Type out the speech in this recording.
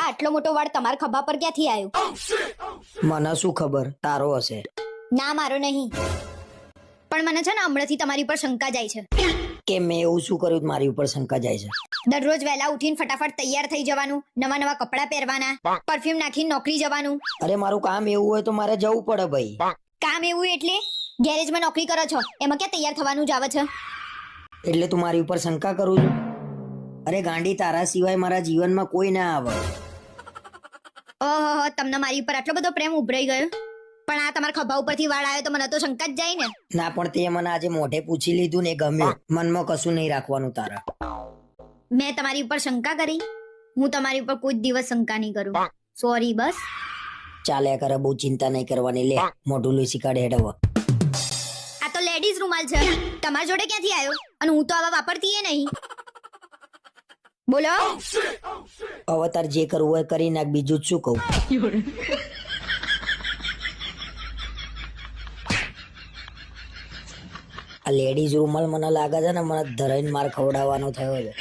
આ આટલો મોટો વાળ તમારા ખભા પર ક્યાંથી આવ્યો? મને શું ખબર, તારો હશે. ના, મારો નહીં. પણ મને છે ને હમણાંથી તમારી પર શંકા જાય છે કે મેં એવું શું કર્યું મારી ઉપર શંકા જાય છે? દરરોજ વહેલા ઉઠીને ફટાફટ તૈયાર થઈ જવાનું, નવા નવા કપડાં પહેરવાના, પરફ્યુમ નાખીને નોકરી જવાનું. અરે મારું કામ એવું હોય તો મારે જવું પડે ભાઈ. કામ એવું એટલે ગેરેજમાં નોકરી કરો છો, એમાં ક્યાં તૈયાર થવાનું જ આવે છે? એટલે તું મારી ઉપર શંકા કરું છું? અરે ગાંડી, તારા સિવાય મારા જીવનમાં કોઈ ના આવે. ઓહો, તમને મારી ઉપર આટલો બધો પ્રેમ ઉભરાઈ ગયો? પણ આ તમારા ખભા ઉપરથી વાળ આવ્યો તો મને તો શંકા જ જાય ને. ના, પણ તે મને આજે મોઢે પૂછી લીધું ને ગમ્યું. મનમાં કશું નહીં રાખવાનું તારા. મેં તમારી ઉપર શંકા કરી? હું તમારી ઉપર કોઈ દિવસ શંકા નહીં કરું. સોરી. બસ ચાલ્યા કરે, બહુ ચિંતા નહીં કરવાની. લે મોઢું લૂસી કાઢે હેડવા. આ તો લેડીઝ રૂમાલ છે, તમારી જોડે ક્યાંથી આવ્યો? અને હું તો આવા વાપરતી એ નહીં. બોલો. હવે તાર જે કરવું હોય કરી નાખ, બીજું જ શું કહું. આ લેડીઝ રૂમાલ મને લાગે છે ને મને ધરાઈને માર ખવડાવવાનો થયો છે.